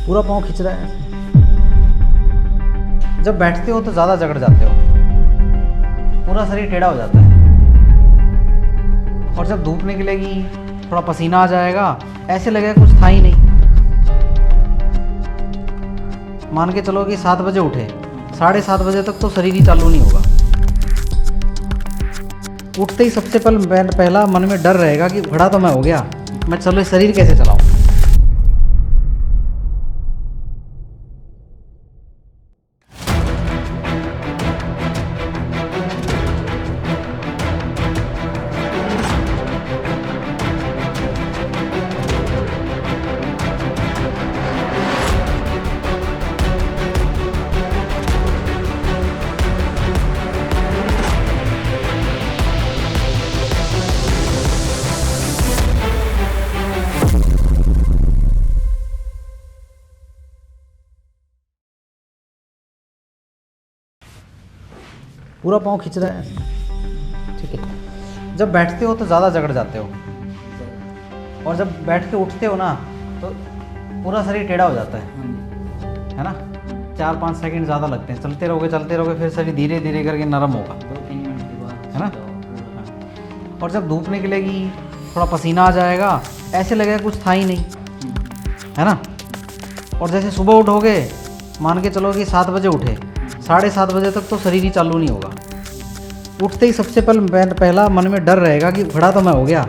पूरा पाँव खिंच रहा है। जब बैठते हो तो ज़्यादा जकड़ जाते हो, पूरा शरीर टेढ़ा हो जाता है। और जब धूप निकलेगी, थोड़ा पसीना आ जाएगा, ऐसे लगेगा कुछ था ही नहीं। मान के चलो कि 7 बजे उठे, 7:30 बजे तक तो शरीर ही चालू नहीं होगा। उठते ही सबसे पहला मन में डर रहेगा कि खड़ा तो मैं हो गया, मैं चलो शरीर कैसे चलाऊं। पूरा पाँव खिंच रहा है, ठीक है। जब बैठते हो तो ज़्यादा जकड़ जाते हो, और जब बैठ के उठते हो ना तो पूरा शरीर टेढ़ा हो जाता है ना। 4-5 सेकंड ज़्यादा लगते हैं। चलते रहोगे फिर शरीर धीरे धीरे करके नरम होगा, 2-3 मिनट के बाद है ना। और जब धूप निकलेगी, थोड़ा पसीना आ जाएगा, ऐसे लगेगा कुछ था ही नहीं, है ना। और जैसे सुबह उठोगे, मान के चलो कि 7 बजे उठे, 7:30 बजे तक तो शरीर ही चालू नहीं होगा। उठते ही सबसे पहला मन में डर रहेगा कि खड़ा तो मैं हो गया,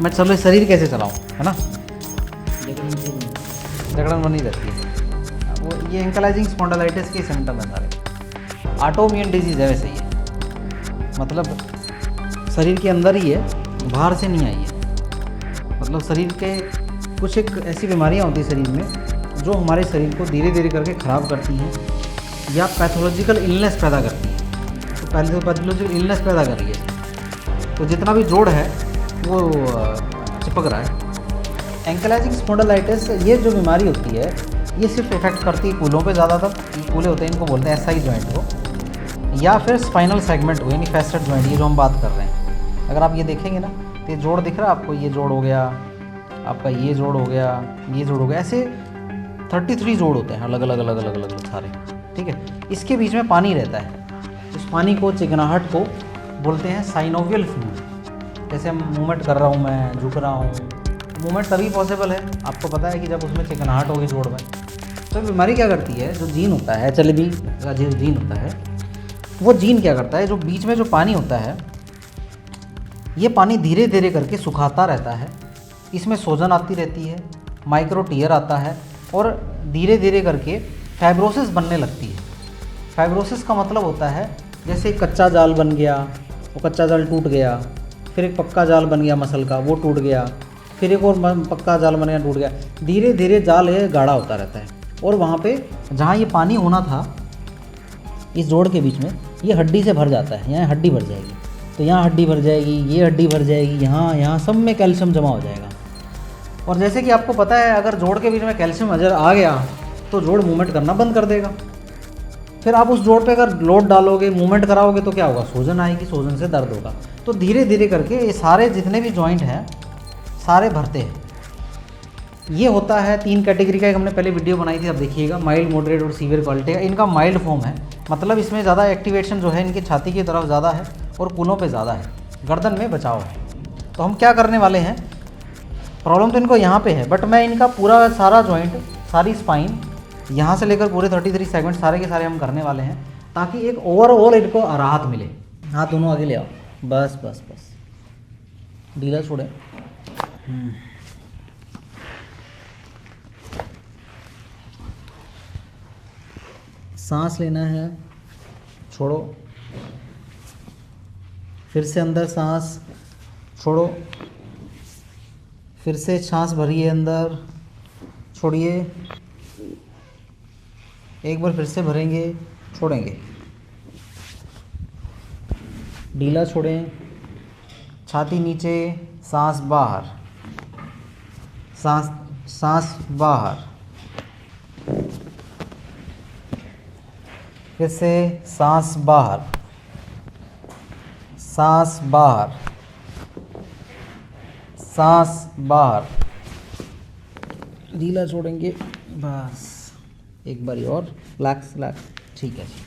मैं चलो शरीर कैसे चलाऊं, है ना। जकड़न बनी रहती है। वो ये एंकलाइजिंग स्पॉन्डिलाइटिस के सिम्टम है सारे। ऑटोइम्यून डिजीज़ है वैसे ये, मतलब शरीर के अंदर ही है, बाहर से नहीं आई है। मतलब शरीर के कुछ एक ऐसी बीमारियां होती है शरीर में जो हमारे शरीर को धीरे धीरे करके ख़राब करती हैं या पैथोलॉजिकल इलनेस पैदा करती है। तो पहले तो पैथोलॉजिकल इलनेस पैदा कर रही है, तो जितना भी जोड़ है वो चिपक रहा है। एंकलाइजिंग स्पॉन्डिलाइटिस ये जो बीमारी होती है ये सिर्फ इफेक्ट करती है कूलों पे ज़्यादातर। कूले होते हैं, इनको बोलते हैं एसआई जॉइंट को, या फिर स्पाइनल सेगमेंट को, यानी फैसेट जॉइंट, ये जो हम बात कर रहे हैं। अगर आप ये देखेंगे ना तो ये जोड़ दिख रहा है आपको, ये जोड़ हो गया आपका, ये जोड़ हो गया, ये जोड़ हो गया, ऐसे 33 जोड़ होते हैं अलग अलग सारे, ठीक है। इसके बीच में पानी रहता है। उस पानी को, चिकनाहट को बोलते हैं साइनोवियल फ्लूइड। जैसे मूवमेंट कर रहा हूँ, मैं झुक रहा हूँ, मूवमेंट तभी पॉसिबल है, आपको पता है कि जब उसमें चिकनाहट होगी जोड़ में। तो बीमारी क्या करती है, जो जीन होता है HLB का जो जीन होता है, वो जीन क्या करता है, जो बीच में जो पानी होता है, ये पानी धीरे धीरे करके सुखाता रहता है। इसमें सूजन आती रहती है, माइक्रो टीयर आता है, और धीरे धीरे करके फाइब्रोसिस बनने लगती है। फाइब्रोसिस का मतलब होता है जैसे एक कच्चा जाल बन गया, वो कच्चा जाल टूट गया, फिर एक पक्का जाल बन गया मसल का, वो टूट गया, फिर एक और पक्का जाल बन गया, टूट गया। धीरे धीरे जाल ये गाढ़ा होता रहता है, और वहाँ पे जहाँ ये पानी होना था इस जोड़ के बीच में, ये हड्डी से भर जाता है। यहाँ हड्डी भर जाएगी, तो यहाँ हड्डी भर जाएगी, ये हड्डी भर जाएगी, यहाँ सब में कैल्शियम जमा हो जाएगा। और जैसे कि आपको पता है, अगर जोड़ के बीच में कैल्शियम नजर आ गया तो जोड़ मूवमेंट करना बंद कर देगा। फिर आप उस जोड़ पे अगर लोड डालोगे, मूवमेंट कराओगे, तो क्या होगा, सूजन आएगी, सूजन से दर्द होगा। तो धीरे धीरे करके ये सारे जितने भी जॉइंट हैं सारे भरते हैं। ये होता है 3 कैटेगरी का, एक हमने पहले वीडियो बनाई थी, आप देखिएगा, माइल्ड, मॉडरेट और सीवियर क्वालिटी का। इनका माइल्ड फॉर्म है, मतलब इसमें ज़्यादा एक्टिवेशन जो है इनकी छाती की तरफ ज़्यादा है और कूलों पे ज़्यादा है, गर्दन में बचाव है। तो हम क्या करने वाले हैं, प्रॉब्लम तो इनको यहाँ पे है, बट मैं इनका पूरा सारा जॉइंट, सारी स्पाइन, यहाँ से लेकर पूरे 33 सेगमेंट सारे के सारे हम करने वाले हैं, ताकि एक ओवरऑल इनको राहत मिले। हाथ दोनों आगे ले आओ, बस बस बस, ढीला छोड़े। सांस लेना है, छोड़ो, फिर से अंदर सांस छोड़ो, फिर से सांस भरिए अंदर, छोड़िए, एक बार फिर से भरेंगे, छोड़ेंगे, ढीला छोड़ें, छाती नीचे, सांस बाहर, सांस बाहर, फिर से सांस बाहर, सांस बाहर, सांस बाहर, ढीला छोड़ेंगे, बस। एक बारी और, रिलैक्स रिलैक्स, ठीक है जी।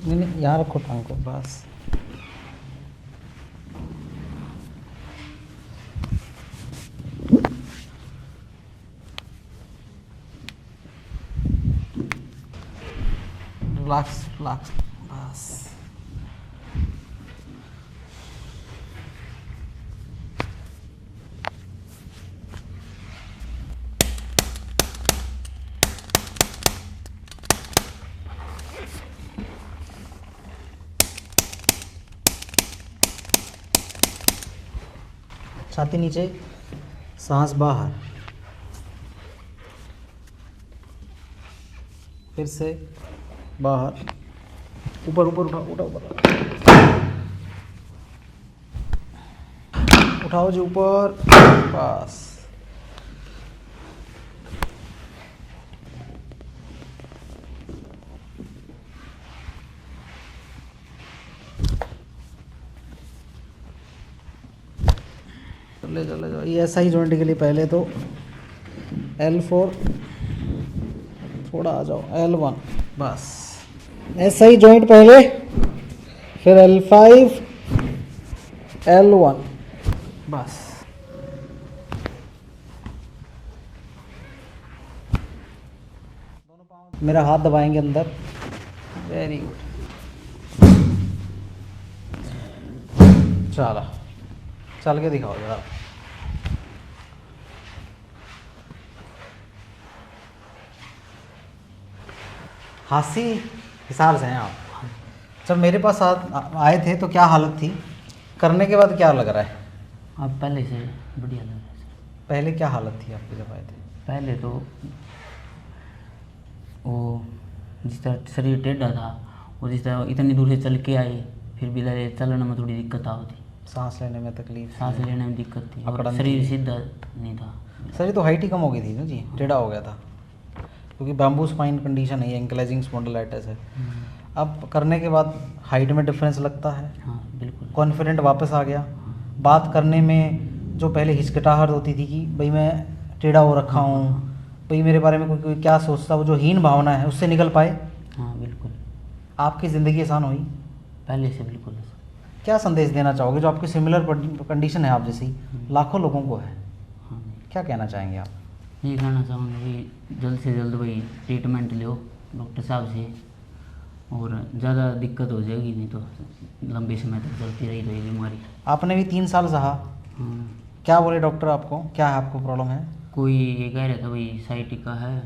नहीं, यहाँ रखो टांग को बस। रिलैक्स रिलैक्स बस। छाती नीचे, सांस बाहर, फिर से बाहर, ऊपर ऊपर उठाओ उठाओ उठाओ जी ऊपर, बस। चले चले जाओ। ये ऐसा ही जॉइंट के लिए पहले तो L4, थोड़ा आ जाओ L1, बस। ऐसा ही जॉइंट पहले, फिर L5, L1, बस। दोनों पाँव मेरा हाथ दबाएंगे अंदर, वेरी गुड। चलो चल के दिखाओ जरा। हासी हिसाब से हैं आप। जब मेरे पास आए थे तो क्या हालत थी, करने के बाद क्या लग रहा है? आप पहले से बढ़िया लग रहा है सर। पहले क्या हालत थी आपकी जब आए थे? पहले तो वो जिस तरह शरीर टेढ़ा था, और जिस तरह इतनी दूर से चल के आए, फिर भी लगे चलने में थोड़ी दिक्कत होती, सांस लेने में तकलीफ, सांस लेने में दिक्कत थी, और अकड़न शरीर थी। सीधा नहीं था। सर तो हाइट ही कम हो गई थी ना जी, टेढ़ा हो गया था, क्योंकि बैम्बू स्पाइन कंडीशन है, एंकलाइजिंग स्पॉन्डिलाइटिस है। अब करने के बाद हाइट में डिफरेंस लगता है, हाँ बिल्कुल। कॉन्फिडेंट वापस आ गया। बात करने में जो पहले हिचकिटाहट होती थी कि भाई मैं टेढ़ा हो रखा हूँ, भाई मेरे बारे में कोई क्या सोचता, वो जो हीन भावना है उससे निकल पाए। हाँ बिल्कुल। आपकी ज़िंदगी आसान हुई पहले से बिल्कुल। क्या संदेश देना चाहोगे जो आपकी सिमिलर कंडीशन है आप जैसी लाखों लोगों को है? हाँ, क्या कहना चाहेंगे आप? ये कहना चाहूँगा कि जल्द से जल्द भाई ट्रीटमेंट लो डॉक्टर साहब से, और ज़्यादा दिक्कत हो जाएगी, नहीं तो लंबे समय तक चलती रही तो ये बीमारी। आपने भी 3 साल सहा, हाँ। क्या बोले डॉक्टर आपको, क्या है आपको प्रॉब्लम है? कोई ये कह रहा था भाई साइटिका है,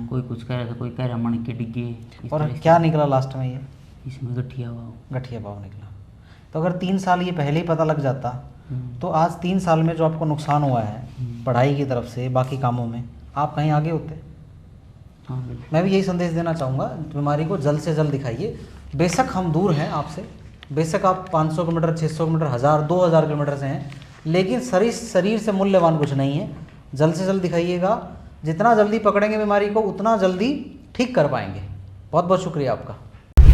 कोई कुछ कह रहा था, कोई कह रहा मन के डिग्गे, और क्या निकला लास्ट में? ये इसमें गठिया हुआ। गठिया भाव निकला। तो अगर 3 साल ये पहले ही पता लग जाता तो आज 3 साल में जो आपको नुकसान हुआ है पढ़ाई की तरफ से, बाकी कामों में, आप कहीं आगे होते। हाँ बिल्कुल। मैं भी यही संदेश देना चाहूँगा, बीमारी को जल्द से जल्द दिखाइए। बेशक हम दूर हैं आपसे, बेशक आप 500 किलोमीटर, 600 किलोमीटर, 1000, 2000 किलोमीटर से हैं, लेकिन शरीर से मूल्यवान कुछ नहीं है। जल्द से जल्द दिखाइएगा। जितना जल्दी पकड़ेंगे बीमारी को उतना जल्दी ठीक कर पाएंगे। बहुत बहुत शुक्रिया आपका।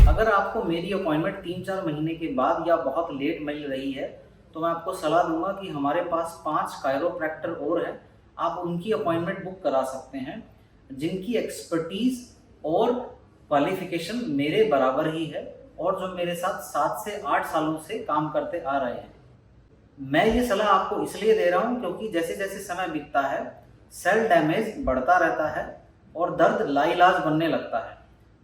अगर आपको मेरी अपॉइंटमेंट 3-4 महीने के बाद या बहुत लेट मिल रही है तो मैं आपको सलाह दूंगा कि हमारे पास 5 कायरोप्रैक्टर और हैं, आप उनकी अपॉइंटमेंट बुक करा सकते हैं, जिनकी एक्सपर्टीज़ और क्वालिफिकेशन मेरे बराबर ही है और जो मेरे साथ 7 से 8 सालों से काम करते आ रहे हैं। मैं ये सलाह आपको इसलिए दे रहा हूँ क्योंकि जैसे जैसे समय बीतता है सेल डैमेज बढ़ता रहता है और दर्द लाइलाज बनने लगता है।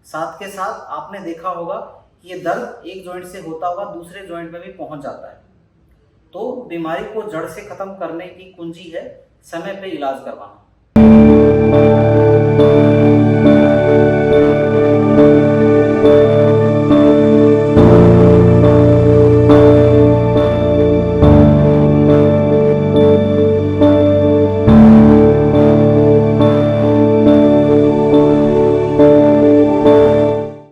साथ के साथ आपने देखा होगा कि ये दर्द एक जॉइंट से होता हुआ दूसरे जॉइंट में भी पहुंच जाता है। तो बीमारी को जड़ से ख़त्म करने की कुंजी है समय पे इलाज करवाना।